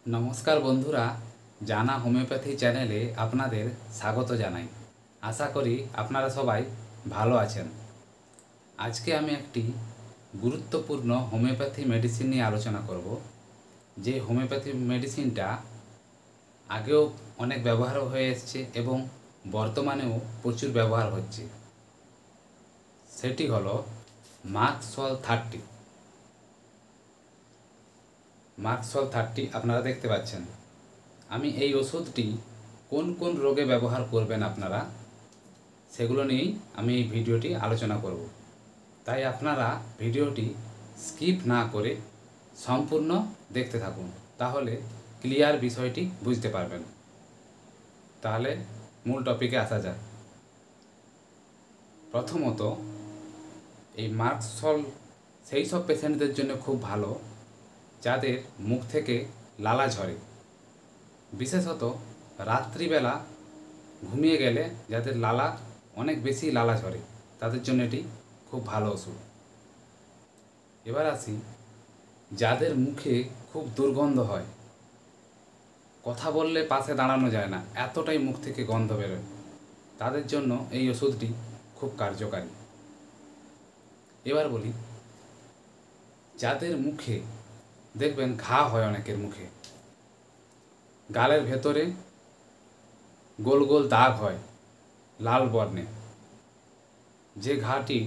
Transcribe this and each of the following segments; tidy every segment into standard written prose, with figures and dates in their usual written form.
নমস্কার বন্ধুরা, জানা হোমিওপ্যাথি চ্যানেলে আপনাদের স্বাগত জানাই। আশা করি আপনারা সবাই ভালো আছেন। আজকে আমি একটি গুরুত্বপূর্ণ হোমিওপ্যাথি মেডিসিন নিয়ে আলোচনা করব। যে হোমিওপ্যাথি মেডিসিনটা আগেও অনেক ব্যবহার হয়ে এসছে এবং বর্তমানেও প্রচুর ব্যবহার হচ্ছে। সেটি হলো মার্কসল 30। মার্কসল 30 আপনারা দেখতে পাচ্ছেন। আমি এই ওষুধটি কোন কোন রোগে ব্যবহার করবেন আপনারা, সেগুলো নিয়েই আমি এই ভিডিওটি আলোচনা করব। তাই আপনারা ভিডিওটি স্কিপ না করে সম্পূর্ণ দেখতে থাকুন, তাহলে ক্লিয়ার বিষয়টি বুঝতে পারবেন। তাহলে মূল টপিকে আসা যাক। প্রথমত, এই মার্কসল সেই সব পেশেন্টদের জন্য খুব ভালো যাদের মুখ থেকে লালা ঝরে, বিশেষত রাত্রিবেলা ঘুমিয়ে গেলে যাদের লালা অনেক বেশি লালা ঝরে, তাদের জন্য এটি খুব ভালো ওষুধ। এবার আসি, যাদের মুখে খুব দুর্গন্ধ হয়, কথা বললে পাশে দাঁড়ানো যায় না, এতটাই মুখ থেকে গন্ধ বেরোয়, তাদের জন্য এই ওষুধটি খুব কার্যকারী। এবার বলি, যাদের মুখে দেখবেন ঘা হয়, অনেকের মুখে গালের ভেতরে গোল গোল দাগ হয় লাল বর্ণে, যে ঘাটি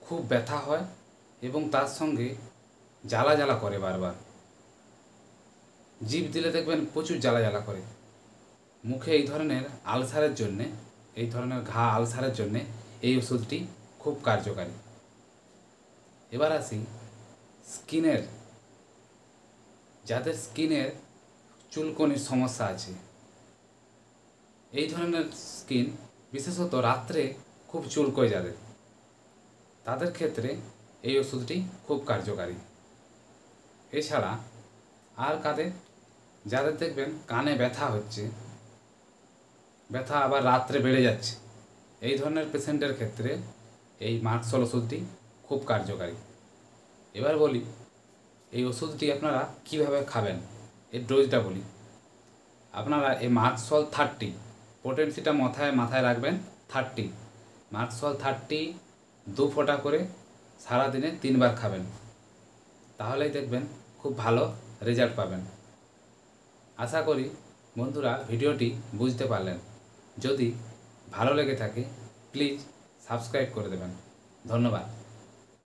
খুব ব্যথা হয় এবং তার সঙ্গে জ্বালা জ্বালা করে, বারবার জিভ দিলে দেখবেন প্রচুর জ্বালা জ্বালা করে। মুখে এই ধরনের আলসারের জন্যে, এই ধরনের ঘা আলসারের জন্যে এই ওষুধটি খুব কার্যকারী। এবার আসি স্কিনের, যাদের স্কিনের চুলকনির সমস্যা আছে, এই ধরনের স্কিন বিশেষত রাত্রে খুব চুলকোয় যাদের, তাদের ক্ষেত্রে এই ওষুধটি খুব কার্যকারী। এছাড়া আর কাদের, যাদের দেখবেন কানে ব্যথা হচ্ছে, ব্যথা আবার রাত্রে বেড়ে যাচ্ছে, এই ধরনের পেশেন্টের ক্ষেত্রে এই মার্কসল ওষুধটি খুব কার্যকারী। এবার বলি, এই ওষুধটি আপনারা কিভাবে খাবেন, এর ডোজটা বলি। আপনারা এই মার্কসল 30 পোটেন্সিটা মাথায় রাখবেন। 30 মার্কসল 30 2 ফোঁটা করে সারাদিনে 3 বার খাবেন, তাহলেই দেখবেন খুব ভালো রেজাল্ট পাবেন। আশা করি বন্ধুরা ভিডিওটি বুঝতে পারলেন। যদি ভালো লেগে থাকে প্লিজ সাবস্ক্রাইব করে দেবেন। ধন্যবাদ।